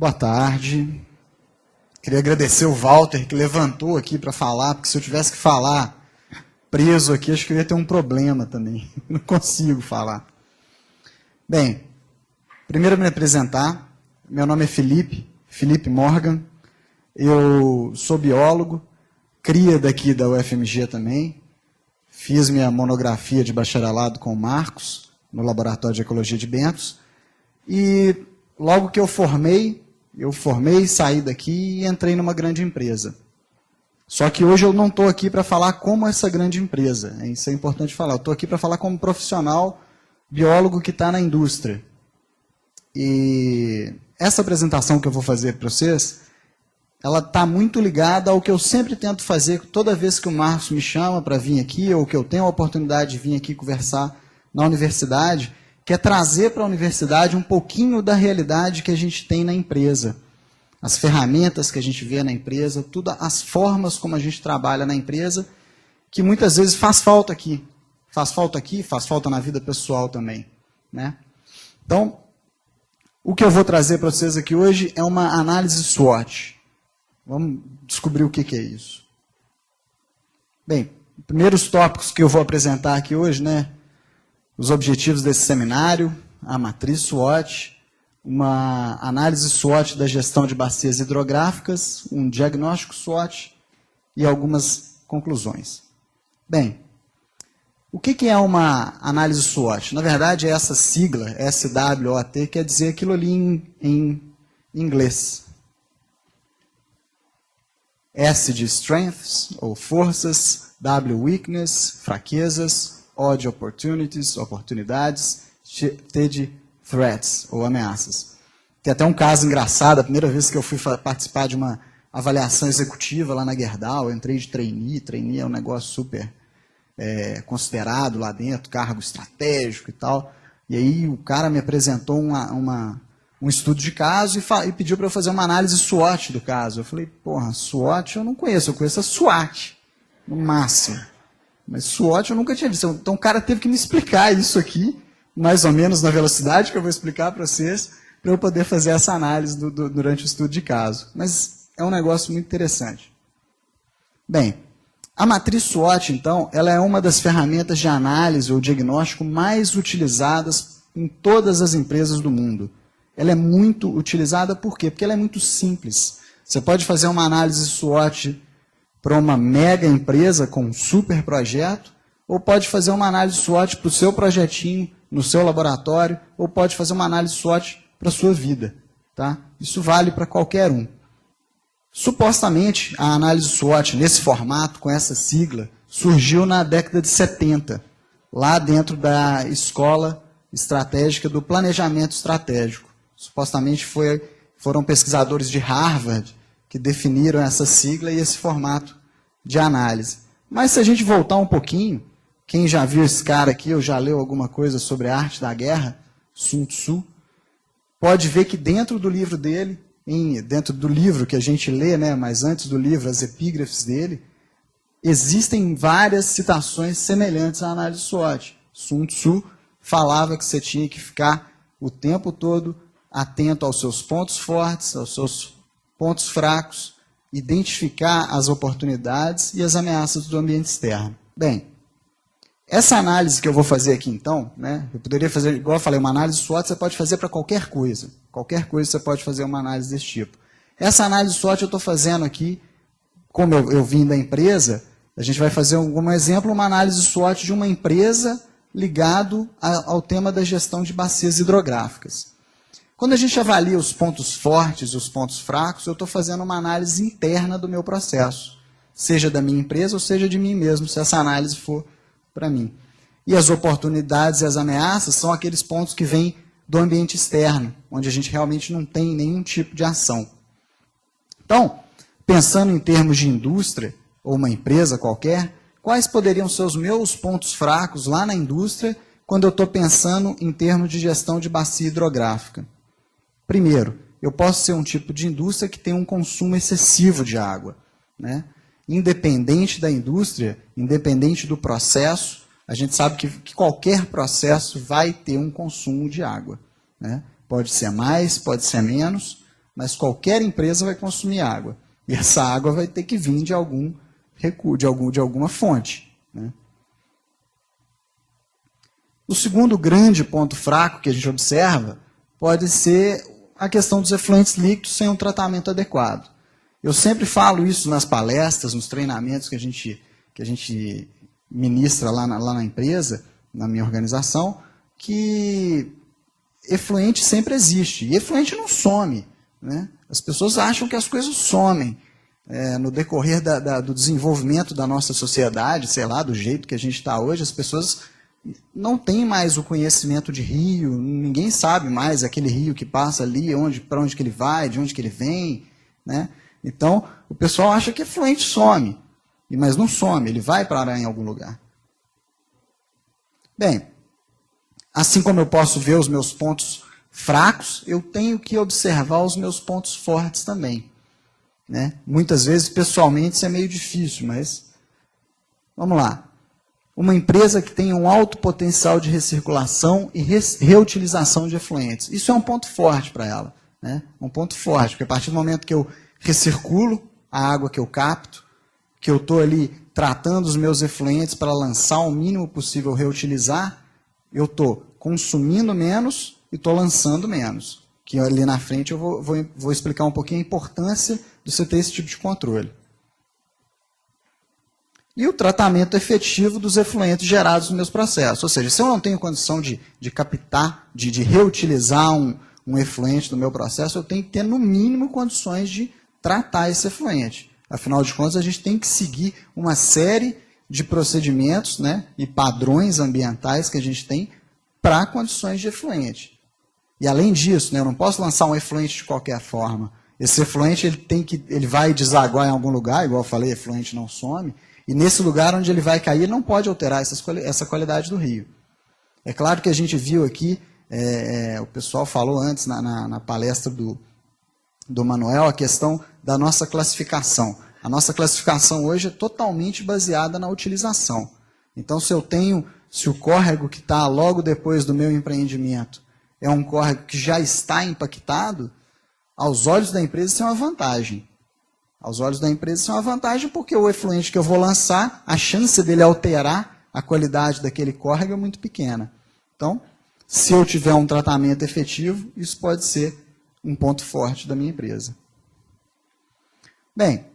Boa tarde. Queria agradecer o Walter, que levantou aqui para falar, porque se eu tivesse que falar preso aqui, acho que eu ia ter um problema também. Não consigo falar. Bem, primeiro me apresentar. Meu nome é Felipe Morgan. Eu sou biólogo, cria daqui da UFMG também. Fiz minha monografia de bacharelado com o Marcos, no Laboratório de Ecologia de Bentos. E logo que eu formei, saí daqui e entrei numa grande empresa. Só que hoje eu não estou aqui para falar como essa grande empresa. Isso é importante falar. Eu estou aqui para falar como profissional biólogo que está na indústria. E essa apresentação que eu vou fazer para vocês, ela está muito ligada ao que eu sempre tento fazer toda vez que o Marcos me chama para vir aqui, ou que eu tenho a oportunidade de vir aqui conversar na universidade, que é trazer para a universidade um pouquinho da realidade que a gente tem na empresa. As ferramentas que a gente vê na empresa, tudo, as formas como a gente trabalha na empresa, que muitas vezes faz falta aqui. Faz falta aqui, faz falta na vida pessoal também, né? Então, o que eu vou trazer para vocês aqui hoje é uma análise SWOT. Vamos descobrir o que é isso. Bem, primeiros tópicos que eu vou apresentar aqui hoje, né? Os objetivos desse seminário, a matriz SWOT, uma análise SWOT da gestão de bacias hidrográficas, um diagnóstico SWOT e algumas conclusões. Bem, o que é uma análise SWOT? Na verdade, é essa sigla, SWOT, quer dizer aquilo ali em inglês. S de strengths, ou forças, W, weakness, fraquezas, O de opportunities, oportunidades, T de threats, ou ameaças. Tem até um caso engraçado, a primeira vez que eu fui participar de uma avaliação executiva lá na Gerdau, eu entrei de trainee é um negócio super considerado lá dentro, cargo estratégico e tal, e aí o cara me apresentou um estudo de caso e pediu para eu fazer uma análise SWOT do caso. Eu falei, porra, SWOT eu não conheço, eu conheço a SWAT, no máximo. Mas SWOT eu nunca tinha visto. Então o cara teve que me explicar isso aqui, mais ou menos na velocidade que eu vou explicar para vocês, para eu poder fazer essa análise durante o estudo de caso. Mas é um negócio muito interessante. Bem, a matriz SWOT, então, ela é uma das ferramentas de análise ou diagnóstico mais utilizadas em todas as empresas do mundo. Ela é muito utilizada por quê? Porque ela é muito simples. Você pode fazer uma análise SWOT para uma mega empresa com um super projeto, ou pode fazer uma análise SWOT para o seu projetinho, no seu laboratório, ou pode fazer uma análise SWOT para a sua vida. Tá? Isso vale para qualquer um. Supostamente, a análise SWOT, nesse formato, com essa sigla, surgiu na década de 70, lá dentro da escola estratégica do planejamento estratégico. Supostamente foram pesquisadores de Harvard que definiram essa sigla e esse formato de análise. Mas se a gente voltar um pouquinho, quem já viu esse cara aqui, ou já leu alguma coisa sobre a arte da guerra, Sun Tzu, pode ver que dentro do livro dele, dentro do livro que a gente lê, né, mas antes do livro, as epígrafes dele, existem várias citações semelhantes à análise SWOT. Sun Tzu falava que você tinha que ficar o tempo todo atento aos seus pontos fortes, aos seus pontos fracos, identificar as oportunidades e as ameaças do ambiente externo. Bem, essa análise que eu vou fazer aqui então, né, eu poderia fazer, igual eu falei, uma análise SWOT você pode fazer para qualquer coisa. Qualquer coisa você pode fazer uma análise desse tipo. Essa análise SWOT eu estou fazendo aqui, como eu vim da empresa, a gente vai fazer, como exemplo, uma análise SWOT de uma empresa ligado ao tema da gestão de bacias hidrográficas. Quando a gente avalia os pontos fortes e os pontos fracos, eu estou fazendo uma análise interna do meu processo, seja da minha empresa ou seja de mim mesmo, se essa análise for para mim. E as oportunidades e as ameaças são aqueles pontos que vêm do ambiente externo, onde a gente realmente não tem nenhum tipo de ação. Então, pensando em termos de indústria, ou uma empresa qualquer, quais poderiam ser os meus pontos fracos lá na indústria, quando eu estou pensando em termos de gestão de bacia hidrográfica? Primeiro, eu posso ser um tipo de indústria que tem um consumo excessivo de água, né? Independente da indústria, independente do processo, a gente sabe que qualquer processo vai ter um consumo de água, né? Pode ser mais, pode ser menos, mas qualquer empresa vai consumir água. E essa água vai ter que vir de algum recurso, de alguma fonte, né? O segundo grande ponto fraco que a gente observa pode ser a questão dos efluentes líquidos sem um tratamento adequado. Eu sempre falo isso nas palestras, nos treinamentos que a gente ministra lá na empresa, na minha organização, que efluente sempre existe. E efluente não some, né? As pessoas acham que as coisas somem. No decorrer do desenvolvimento da nossa sociedade, sei lá, do jeito que a gente está hoje, as pessoas não têm mais o conhecimento de rio, ninguém sabe mais aquele rio que passa ali, para onde que ele vai, de onde que ele vem, né? Então, o pessoal acha que efluente some, mas não some, ele vai parar em algum lugar. Bem, assim como eu posso ver os meus pontos fracos, eu tenho que observar os meus pontos fortes também, né? Muitas vezes, pessoalmente, isso é meio difícil, mas vamos lá. Uma empresa que tem um alto potencial de recirculação e reutilização de efluentes. Isso é um ponto forte para ela, né? Um ponto forte, porque a partir do momento que eu recirculo a água que eu capto, que eu estou ali tratando os meus efluentes para lançar o mínimo possível reutilizar, eu estou consumindo menos e estou lançando menos. Que ali na frente eu vou explicar um pouquinho a importância de você ter esse tipo de controle. E o tratamento efetivo dos efluentes gerados nos meus processos. Ou seja, se eu não tenho condição de captar, de reutilizar um efluente no meu processo, eu tenho que ter, no mínimo, condições de tratar esse efluente. Afinal de contas, a gente tem que seguir uma série de procedimentos, né, e padrões ambientais que a gente tem para condições de efluente. E, além disso, né, eu não posso lançar um efluente de qualquer forma. Esse efluente ele vai desaguar em algum lugar, igual eu falei, efluente não some. E nesse lugar onde ele vai cair, ele não pode alterar essa qualidade do rio. É claro que a gente viu aqui, o pessoal falou antes na palestra do Manuel, a questão da nossa classificação. A nossa classificação hoje é totalmente baseada na utilização. Então, se o córrego que está logo depois do meu empreendimento é um córrego que já está impactado, aos olhos da empresa isso é uma vantagem. Aos olhos da empresa isso é uma vantagem porque o efluente que eu vou lançar, a chance dele alterar a qualidade daquele córrego é muito pequena. Então, se eu tiver um tratamento efetivo, isso pode ser um ponto forte da minha empresa. Bem,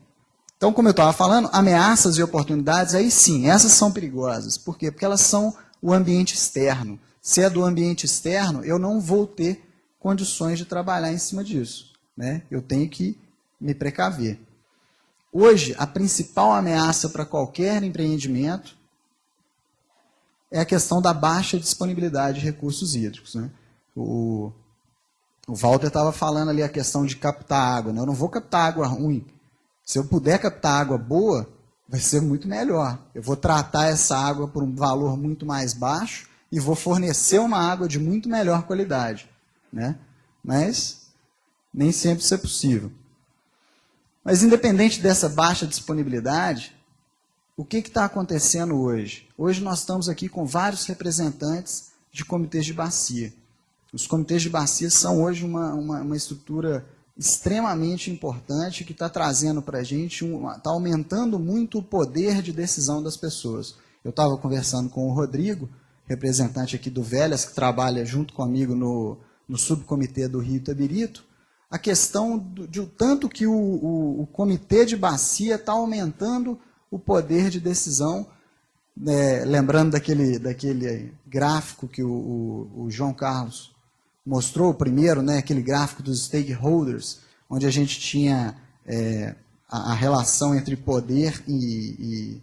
então, como eu estava falando, ameaças e oportunidades, aí sim, essas são perigosas. Por quê? Porque elas são o ambiente externo. Se é do ambiente externo, eu não vou ter condições de trabalhar em cima disso, né? Eu tenho que me precaver. Hoje, a principal ameaça para qualquer empreendimento é a questão da baixa disponibilidade de recursos hídricos, né? O Walter estava falando ali a questão de captar água, né? Eu não vou captar água ruim. Se eu puder captar água boa, vai ser muito melhor. Eu vou tratar essa água por um valor muito mais baixo e vou fornecer uma água de muito melhor qualidade, né? Mas nem sempre isso é possível. Mas, independente dessa baixa disponibilidade, o que está acontecendo hoje? Hoje nós estamos aqui com vários representantes de comitês de bacia. Os comitês de bacia são hoje uma estrutura extremamente importante que está trazendo para a gente, está aumentando muito o poder de decisão das pessoas. Eu estava conversando com o Rodrigo, representante aqui do Velhas, que trabalha junto comigo no subcomitê do Rio Itabirito, a questão de tanto que o comitê de bacia está aumentando o poder de decisão, lembrando daquele gráfico que o João Carlos mostrou primeiro, né, aquele gráfico dos stakeholders, onde a gente tinha a relação entre poder e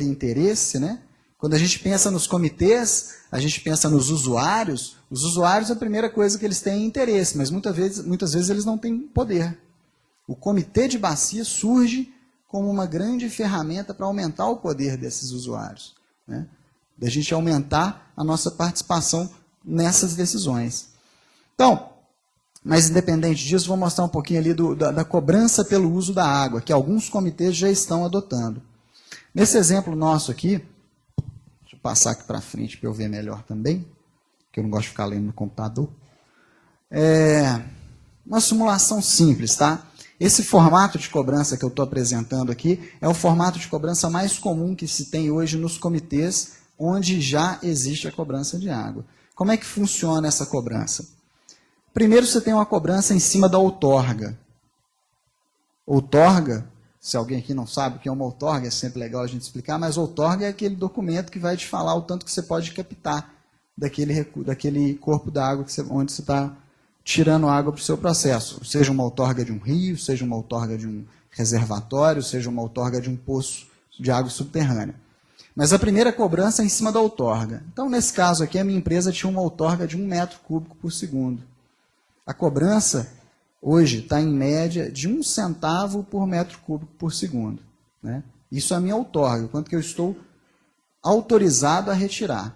interesse, né? Quando a gente pensa nos comitês, a gente pensa nos usuários. Os usuários, a primeira coisa que eles têm é interesse, mas muitas vezes eles não têm poder. O comitê de bacia surge como uma grande ferramenta para aumentar o poder desses usuários, né? Da gente aumentar a nossa participação nessas decisões. Então, mas independente disso, vou mostrar um pouquinho ali da cobrança pelo uso da água, que alguns comitês já estão adotando. Nesse exemplo nosso aqui, deixa eu passar aqui para frente para eu ver melhor também, que eu não gosto de ficar lendo no computador. Uma simulação simples, tá? Esse formato de cobrança que eu estou apresentando aqui é o formato de cobrança mais comum que se tem hoje nos comitês onde já existe a cobrança de água. Como é que funciona essa cobrança? Primeiro você tem uma cobrança em cima da outorga. Outorga, se alguém aqui não sabe o que é uma outorga, é sempre legal a gente explicar, mas outorga é aquele documento que vai te falar o tanto que você pode captar daquele corpo d'água onde você está tirando água para o seu processo. Seja uma outorga de um rio, seja uma outorga de um reservatório, seja uma outorga de um poço de água subterrânea. Mas a primeira cobrança é em cima da outorga. Então, nesse caso aqui, a minha empresa tinha uma outorga de 1 metro cúbico por segundo. A cobrança, hoje, está em média de 1 centavo por metro cúbico por segundo. Né? Isso é a minha outorga, quanto que eu estou autorizado a retirar.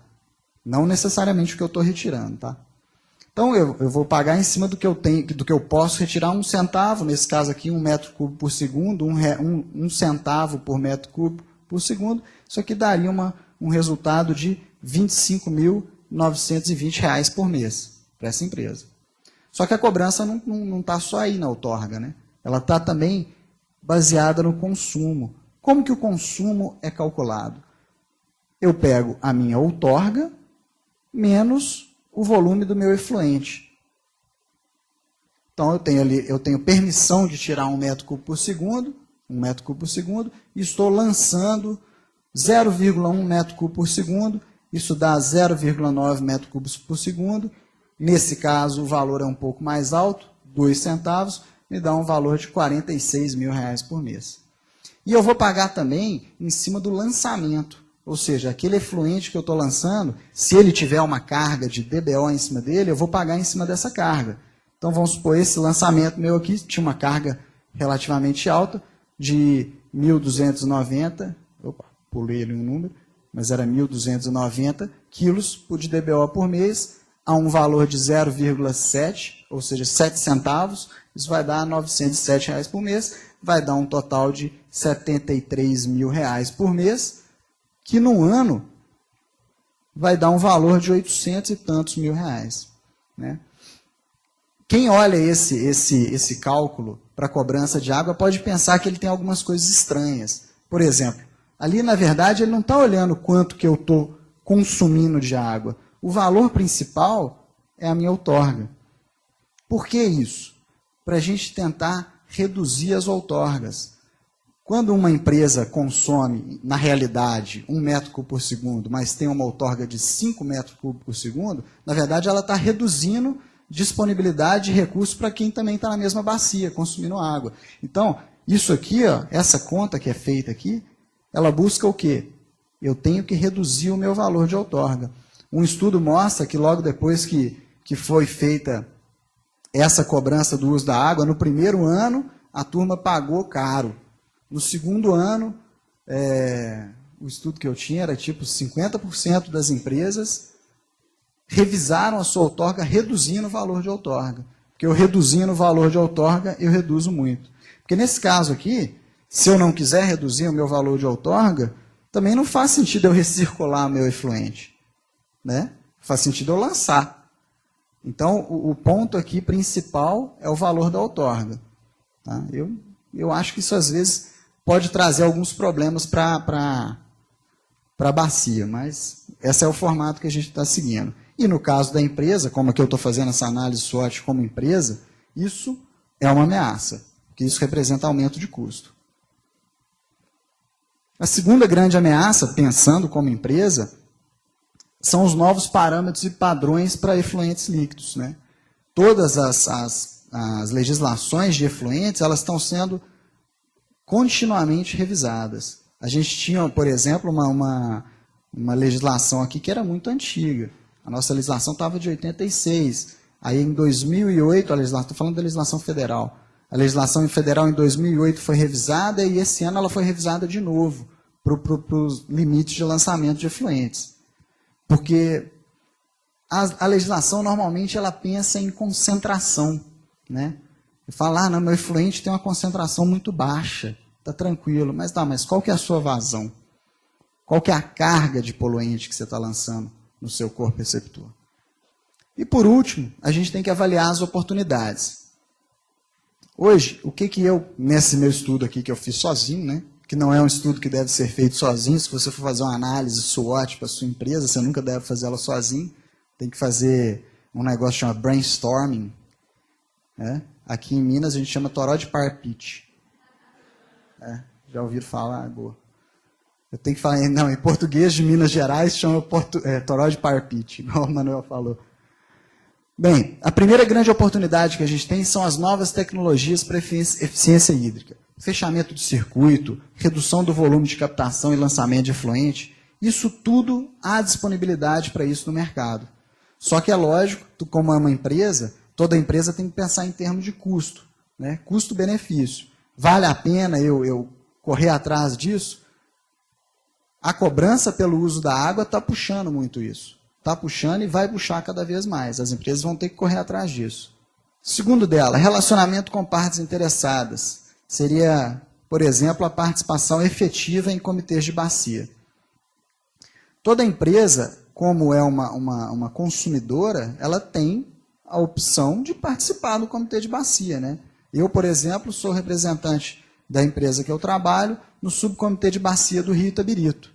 Não necessariamente o que eu estou retirando. Tá? Então, eu vou pagar em cima do que eu tenho, do que eu posso retirar 1 centavo, nesse caso aqui, 1 metro cúbico por segundo, 1 centavo por metro cúbico por segundo. Isso aqui daria um resultado de R$ 25.920 por mês para essa empresa. Só que a cobrança não está só aí na outorga, né? Ela está também baseada no consumo. Como que o consumo é calculado? Eu pego a minha outorga menos o volume do meu efluente. Então, eu tenho permissão de tirar 1 metro cúbico por segundo, e estou lançando 0,1 metro cúbico por segundo, isso dá 0,9 metro cúbicos por segundo. Nesse caso, o valor é um pouco mais alto, 2 centavos, me dá um valor de R$ 46 mil por mês. E eu vou pagar também em cima do lançamento, ou seja, aquele efluente que eu estou lançando, se ele tiver uma carga de DBO em cima dele, eu vou pagar em cima dessa carga. Então, vamos supor, esse lançamento meu aqui tinha uma carga relativamente alta, de 1.290, pulei ali um número, mas era 1.290 quilos de DBO por mês, a um valor de 0,7, ou seja, 7 centavos, isso vai dar R$ 907 por mês, vai dar um total de R$ 73 mil por mês, que no ano vai dar um valor de 800 e tantos mil reais. Né? Quem olha esse cálculo para cobrança de água pode pensar que ele tem algumas coisas estranhas. Por exemplo, ali na verdade ele não está olhando quanto que eu estou consumindo de água. O valor principal é a minha outorga. Por que isso? Para a gente tentar reduzir as outorgas. Quando uma empresa consome, na realidade, 1 metro cúbico por segundo, mas tem uma outorga de 5 metros cúbicos por segundo, na verdade ela está reduzindo disponibilidade de recursos para quem também está na mesma bacia, consumindo água. Então, isso aqui, ó, essa conta que é feita aqui, ela busca o quê? Eu tenho que reduzir o meu valor de outorga. Um estudo mostra que logo depois que foi feita essa cobrança do uso da água, no primeiro ano, a turma pagou caro. No segundo ano, o estudo que eu tinha era tipo 50% das empresas revisaram a sua outorga reduzindo o valor de outorga. Porque eu reduzindo o valor de outorga, eu reduzo muito. Porque nesse caso aqui, se eu não quiser reduzir o meu valor de outorga, também não faz sentido eu recircular o meu efluente. Né? Faz sentido eu lançar. Então, o ponto aqui principal é o valor da outorga. Tá? Eu acho que isso às vezes pode trazer alguns problemas para a bacia, mas esse é o formato que a gente está seguindo. E no caso da empresa, como aqui eu estou fazendo essa análise SWOT como empresa, isso é uma ameaça, porque isso representa aumento de custo. A segunda grande ameaça, pensando como empresa, são os novos parâmetros e padrões para efluentes líquidos. Né? Todas as legislações de efluentes, elas estão sendo continuamente revisadas. A gente tinha, por exemplo, uma legislação aqui que era muito antiga. A nossa legislação estava de 86. Aí, em 2008, estou falando da legislação federal. A legislação federal, em 2008, foi revisada e esse ano ela foi revisada de novo para os limites de lançamento de efluentes. Porque a legislação, normalmente, ela pensa em concentração. Né? E fala, não, meu efluente tem uma concentração muito baixa, está tranquilo. Mas qual que é a sua vazão? Qual que é a carga de poluente que você está lançando no seu corpo receptor? E por último, a gente tem que avaliar as oportunidades. Hoje, o que eu, nesse meu estudo aqui que eu fiz sozinho, né, que não é um estudo que deve ser feito sozinho, se você for fazer uma análise SWOT para a sua empresa, você nunca deve fazer ela sozinho, tem que fazer um negócio chamado brainstorming. Né? Aqui em Minas a gente chama toró de parpite. Já ouviram falar? Boa. Eu tenho que falar, não, em português de Minas Gerais chama toró de parpite, igual o Manuel falou. Bem, a primeira grande oportunidade que a gente tem são as novas tecnologias para eficiência hídrica. Fechamento de circuito, redução do volume de captação e lançamento de efluente, isso tudo há disponibilidade para isso no mercado. Só que é lógico, como é uma empresa, toda empresa tem que pensar em termos de custo, né? Custo-benefício. Vale a pena eu correr atrás disso? A cobrança pelo uso da água está puxando muito isso. Está puxando e vai puxar cada vez mais. As empresas vão ter que correr atrás disso. Segundo dela, relacionamento com partes interessadas. Seria, por exemplo, a participação efetiva em comitês de bacia. Toda empresa, como é uma consumidora, ela tem a opção de participar do comitê de bacia. Né? Eu, por exemplo, sou representante da empresa que eu trabalho no subcomitê de bacia do Rio Itabirito.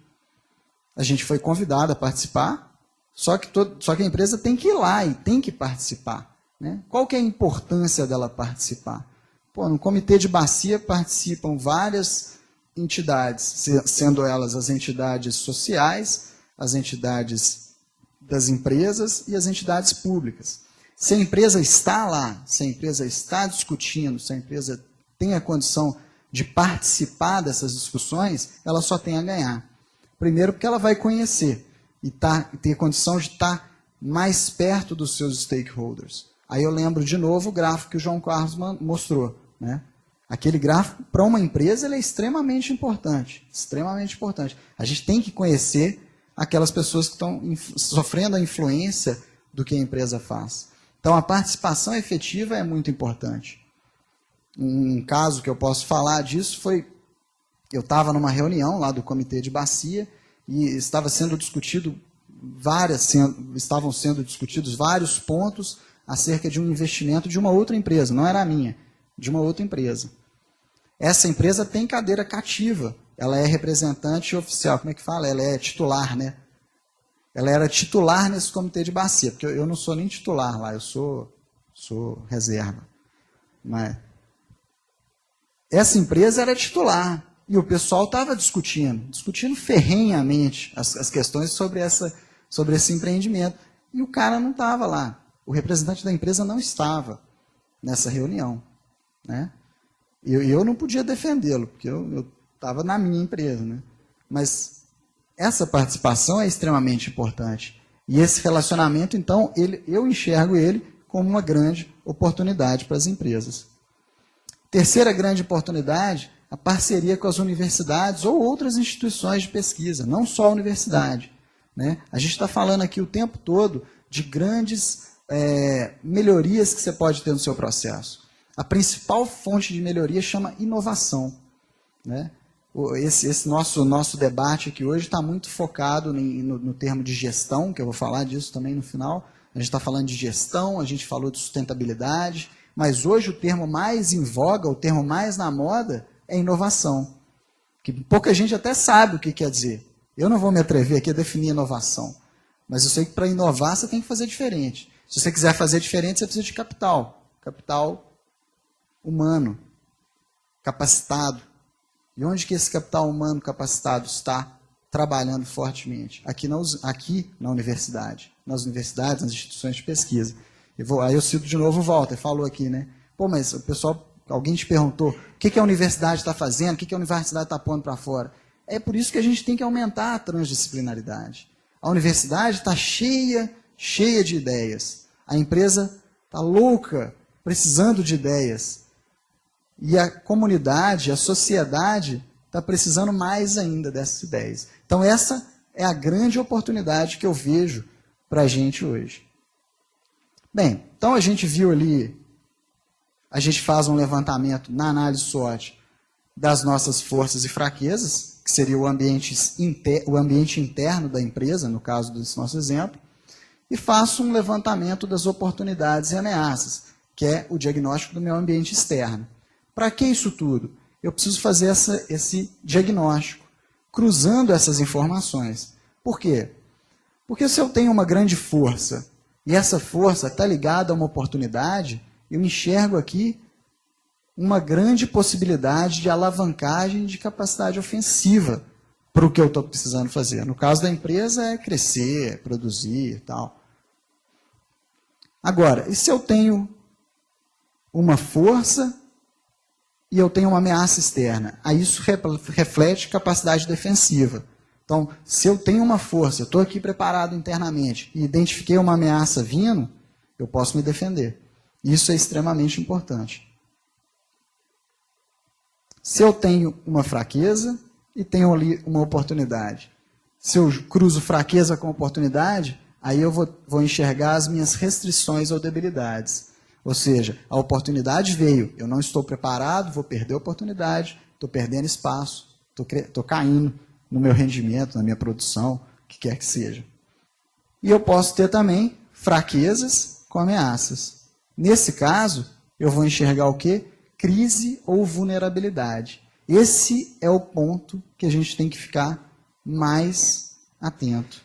A gente foi convidado a participar, só que a empresa tem que ir lá e tem que participar. Né? Qual que é a importância dela participar? No comitê de bacia participam várias entidades, sendo elas as entidades sociais, as entidades das empresas e as entidades públicas. Se a empresa está lá, se a empresa está discutindo, se a empresa tem a condição de participar dessas discussões, ela só tem a ganhar. Primeiro, porque ela vai conhecer e ter condição de estar mais perto dos seus stakeholders. Aí eu lembro de novo o gráfico que o João Carlos mostrou. Né? Aquele gráfico, para uma empresa, ele é extremamente importante. Extremamente importante. A gente tem que conhecer aquelas pessoas que estão sofrendo a influência do que a empresa faz. Então, a participação efetiva é muito importante. Um caso que eu posso falar disso foi, eu estava numa reunião lá do comitê de bacia e estavam sendo discutidos vários pontos acerca de um investimento de uma outra empresa, não era a minha, de uma outra empresa. Essa empresa tem cadeira cativa, ela é representante oficial, como é que fala? Ela é titular, né? Ela era titular nesse comitê de bacia, porque eu não sou nem titular lá, eu sou reserva. Mas essa empresa era titular, e o pessoal estava discutindo ferrenhamente as questões sobre esse empreendimento. E o cara não estava lá, o representante da empresa não estava nessa reunião. Né? Eu não podia defendê-lo, porque eu estava na minha empresa. Né? Mas essa participação é extremamente importante. E esse relacionamento, então, eu enxergo ele como uma grande oportunidade para as empresas. Terceira grande oportunidade, a parceria com as universidades ou outras instituições de pesquisa, não só a universidade. Né? A gente está falando aqui o tempo todo de grandes melhorias que você pode ter no seu processo. A principal fonte de melhoria chama inovação. Né? Esse nosso debate aqui hoje está muito focado no termo de gestão, que eu vou falar disso também no final. A gente está falando de gestão, a gente falou de sustentabilidade, mas hoje o termo mais em voga, o termo mais na moda, é inovação. Que pouca gente até sabe o que quer dizer. Eu não vou me atrever aqui a definir inovação, mas eu sei que para inovar você tem que fazer diferente. Se você quiser fazer diferente, você precisa de capital. Capital humano, capacitado. E onde que esse capital humano capacitado está trabalhando fortemente? Aqui na universidade. Nas universidades, nas instituições de pesquisa. Aí eu cito de novo o Walter, falou aqui, né? Pô, mas o pessoal, alguém te perguntou, o que a universidade está fazendo, o que a universidade está pondo para fora? É por isso que a gente tem que aumentar a transdisciplinaridade. A universidade está cheia de ideias. A empresa está louca, precisando de ideias. E a comunidade, a sociedade, está precisando mais ainda dessas ideias. Então, essa é a grande oportunidade que eu vejo para a gente hoje. Bem, então a gente viu ali, a gente faz um levantamento na análise SWOT das nossas forças e fraquezas, que seria o ambiente interno da empresa, no caso desse nosso exemplo, e faço um levantamento das oportunidades e ameaças, que é o diagnóstico do meu ambiente externo. Para que isso tudo? Eu preciso fazer esse diagnóstico, cruzando essas informações. Por quê? Porque se eu tenho uma grande força, e essa força está ligada a uma oportunidade, eu enxergo aqui uma grande possibilidade de alavancagem de capacidade ofensiva para o que eu estou precisando fazer. No caso da empresa é crescer, produzir e tal. Agora, e se eu tenho uma força e eu tenho uma ameaça externa? Aí isso reflete capacidade defensiva. Então, se eu tenho uma força, eu estou aqui preparado internamente e identifiquei uma ameaça vindo, eu posso me defender. Isso é extremamente importante. Se eu tenho uma fraqueza e tenho ali uma oportunidade, se eu cruzo fraqueza com oportunidade, aí eu vou enxergar as minhas restrições ou debilidades. Ou seja, a oportunidade veio, eu não estou preparado, vou perder a oportunidade, estou perdendo espaço, estou caindo no meu rendimento, na minha produção, o que quer que seja. E eu posso ter também fraquezas com ameaças. Nesse caso, eu vou enxergar o quê? Crise ou vulnerabilidade. Esse é o ponto que a gente tem que ficar mais atento,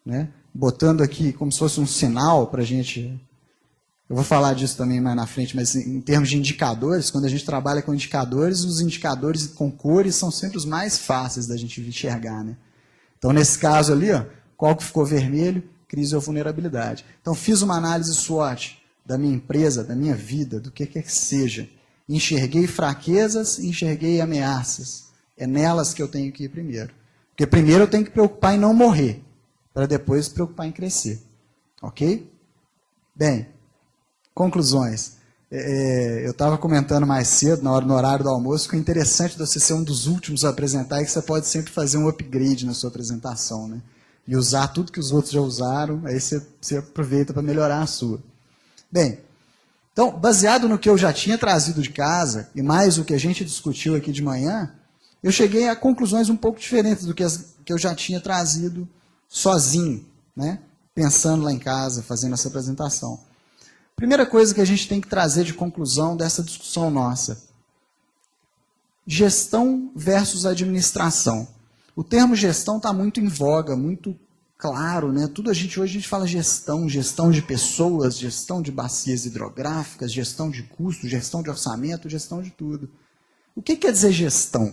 né? Botando aqui como se fosse um sinal para a gente... Eu vou falar disso também mais na frente, mas em termos de indicadores, quando a gente trabalha com indicadores, os indicadores com cores são sempre os mais fáceis da gente enxergar, né? Então, nesse caso ali, ó, qual que ficou vermelho? Crise ou vulnerabilidade. Então, fiz uma análise SWOT da minha empresa, da minha vida, do que quer que seja. Enxerguei fraquezas, enxerguei ameaças. É nelas que eu tenho que ir primeiro. Porque primeiro eu tenho que preocupar em não morrer, para depois preocupar em crescer. Ok? Bem, conclusões. Eu estava comentando mais cedo, no horário do almoço, que o interessante de você ser um dos últimos a apresentar é que você pode sempre fazer um upgrade na sua apresentação, né? E usar tudo que os outros já usaram, aí você aproveita para melhorar a sua. Bem, então, baseado no que eu já tinha trazido de casa, e mais o que a gente discutiu aqui de manhã, eu cheguei a conclusões um pouco diferentes do que eu já tinha trazido sozinho, né? Pensando lá em casa, fazendo essa apresentação. Primeira coisa que a gente tem que trazer de conclusão dessa discussão nossa. Gestão versus administração. O termo gestão está muito em voga, muito claro, né? Hoje a gente fala gestão de pessoas, gestão de bacias hidrográficas, gestão de custos, gestão de orçamento, gestão de tudo. O que quer dizer gestão?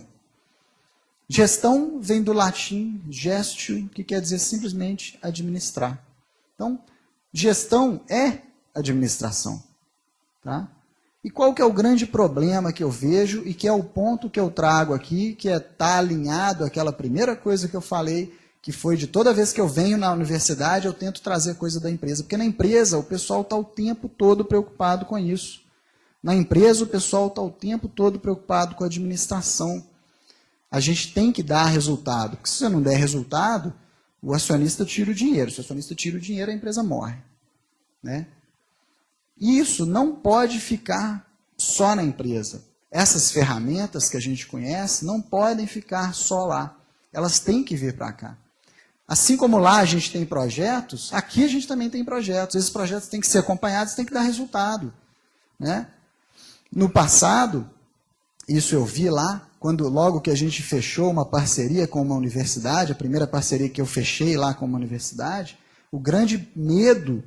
Gestão vem do latim gestio, que quer dizer simplesmente administrar. Então, gestão é administração. Tá? E qual que é o grande problema que eu vejo e que é o ponto que eu trago aqui, que está alinhado àquela primeira coisa que eu falei, que foi de toda vez que eu venho na universidade, eu tento trazer coisa da empresa. Porque na empresa o pessoal está o tempo todo preocupado com isso. Na empresa o pessoal está o tempo todo preocupado com a administração. A gente tem que dar resultado. Porque se você não der resultado, o acionista tira o dinheiro. Se o acionista tira o dinheiro, a empresa morre. Né? E isso não pode ficar só na empresa. Essas ferramentas que a gente conhece não podem ficar só lá. Elas têm que vir para cá. Assim como lá a gente tem projetos, aqui a gente também tem projetos. Esses projetos têm que ser acompanhados, têm que dar resultado. Né? No passado, isso eu vi lá, logo que a gente fechou uma parceria com uma universidade, a primeira parceria que eu fechei lá com uma universidade, o grande medo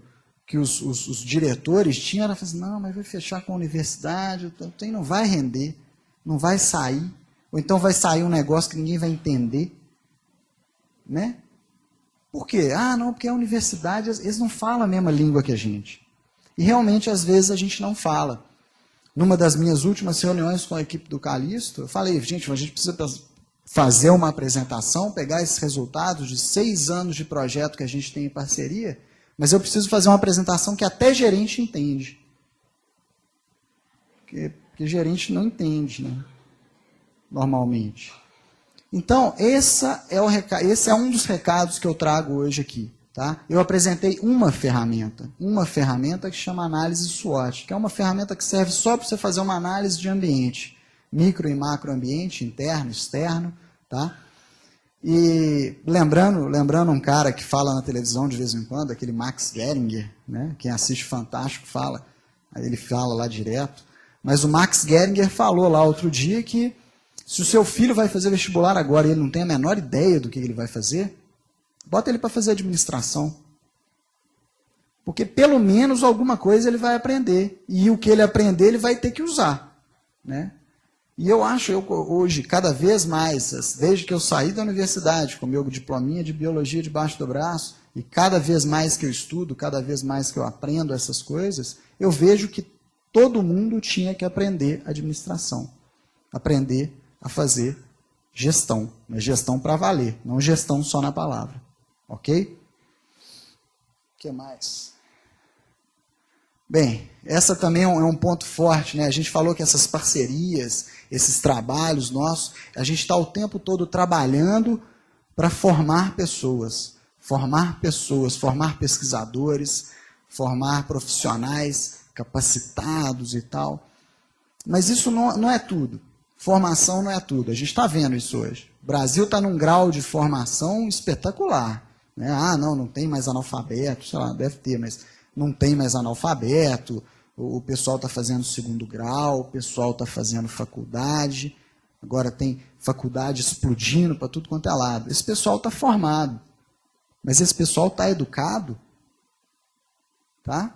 que os diretores tinham era assim, não, mas vai fechar com a universidade, então não vai render, não vai sair, ou então vai sair um negócio que ninguém vai entender. Né? Por quê? Ah, não, porque a universidade, eles não falam a mesma língua que a gente. E realmente, às vezes, a gente não fala. Numa das minhas últimas reuniões com a equipe do Calixto, eu falei, gente, a gente precisa fazer uma apresentação, pegar esses resultados de 6 anos de projeto que a gente tem em parceria, mas eu preciso fazer uma apresentação que até gerente entende. Porque gerente não entende, né? Normalmente. Então, esse é um dos recados que eu trago hoje aqui. Tá? Eu apresentei uma ferramenta que chama análise SWOT, que é uma ferramenta que serve só para você fazer uma análise de ambiente, micro e macroambiente, interno, externo. Tá? E lembrando um cara que fala na televisão de vez em quando, aquele Max Geringer, né? Quem assiste Fantástico fala, aí ele fala lá direto, mas o Max Geringer falou lá outro dia que se o seu filho vai fazer vestibular agora e ele não tem a menor ideia do que ele vai fazer, bota ele para fazer administração. Porque pelo menos alguma coisa ele vai aprender. E o que ele aprender, ele vai ter que usar. Né? E eu acho, hoje, cada vez mais, desde que eu saí da universidade, com meu diplominha de biologia debaixo do braço, e cada vez mais que eu estudo, cada vez mais que eu aprendo essas coisas, eu vejo que todo mundo tinha que aprender administração. Aprender a fazer gestão. Mas gestão para valer, não gestão só na palavra. Ok? O que mais? Bem, essa também é um ponto forte, né? A gente falou que essas parcerias, esses trabalhos nossos, a gente está o tempo todo trabalhando para formar pessoas, formar pesquisadores, formar profissionais capacitados e tal. Mas isso não é tudo. Formação não é tudo. A gente está vendo isso hoje. O Brasil está num grau de formação espetacular. Né? Ah, não tem mais analfabeto, sei lá, deve ter, mas não tem mais analfabeto, o pessoal está fazendo segundo grau, o pessoal está fazendo faculdade, agora tem faculdade explodindo para tudo quanto é lado. Esse pessoal está formado, mas esse pessoal está educado? Tá?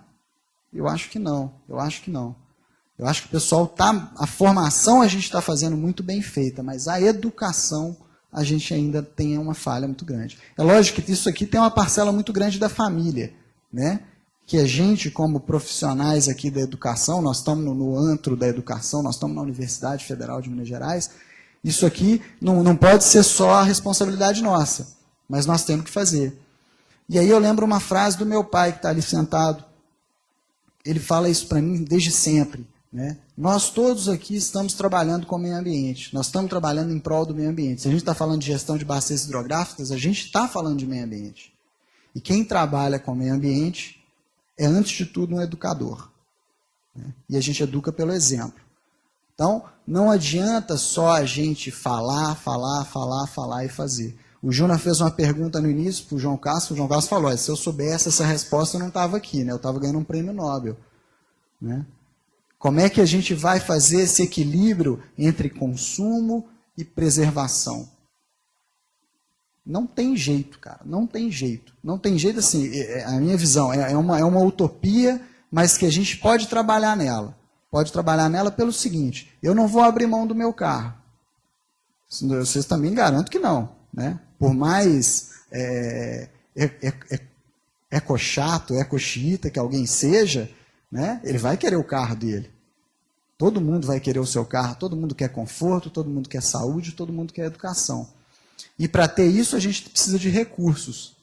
Eu acho que não, Eu acho que o pessoal está, a formação a gente está fazendo muito bem feita, mas a educação a gente ainda tem uma falha muito grande. É lógico que isso aqui tem uma parcela muito grande da família, né? Que a gente, como profissionais aqui da educação, nós estamos no antro da educação, nós estamos na Universidade Federal de Minas Gerais, isso aqui não pode ser só a responsabilidade nossa, mas nós temos que fazer. E aí eu lembro uma frase do meu pai, que está ali sentado, ele fala isso para mim desde sempre. Né? Nós todos aqui estamos trabalhando com o meio ambiente, nós estamos trabalhando em prol do meio ambiente. Se a gente está falando de gestão de bacias hidrográficas, a gente está falando de meio ambiente. E quem trabalha com o meio ambiente é, antes de tudo, um educador. Né? E a gente educa pelo exemplo. Então, não adianta só a gente falar e fazer. O Júnior fez uma pergunta no início para o João Castro falou, se eu soubesse essa resposta eu não estava aqui, né? Eu estava ganhando um prêmio Nobel. Né? Como é que a gente vai fazer esse equilíbrio entre consumo e preservação? Não tem jeito, cara. Não tem jeito. Não tem jeito, assim, a minha visão é uma utopia, mas que a gente pode trabalhar nela. Pode trabalhar nela pelo seguinte, eu não vou abrir mão do meu carro. Vocês também garanto que não. Né? Por mais ecochato, ecoxiita que alguém seja, né? Ele vai querer o carro dele. Todo mundo vai querer o seu carro, todo mundo quer conforto, todo mundo quer saúde, todo mundo quer educação. E para ter isso a gente precisa de recursos.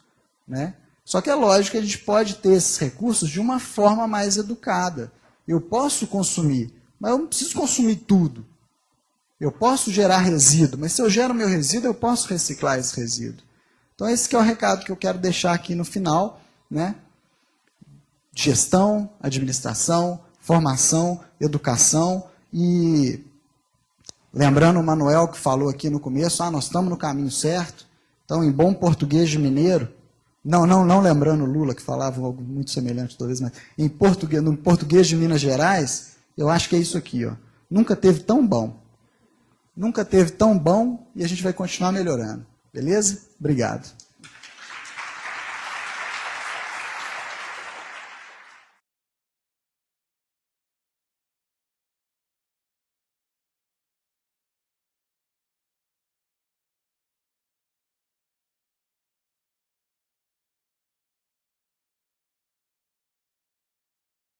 Né? Só que é lógico que a gente pode ter esses recursos de uma forma mais educada. Eu posso consumir, mas eu não preciso consumir tudo. Eu posso gerar resíduo, mas se eu gero meu resíduo, eu posso reciclar esse resíduo. Então esse que é o recado que eu quero deixar aqui no final. Né? Gestão, administração, formação, educação e lembrando o Manuel que falou aqui no começo, nós estamos no caminho certo, então em bom português de mineiro, não lembrando o Lula que falava algo muito semelhante talvez, mas no português de Minas Gerais, eu acho que é isso aqui, ó. Nunca teve tão bom e a gente vai continuar melhorando, beleza? Obrigado.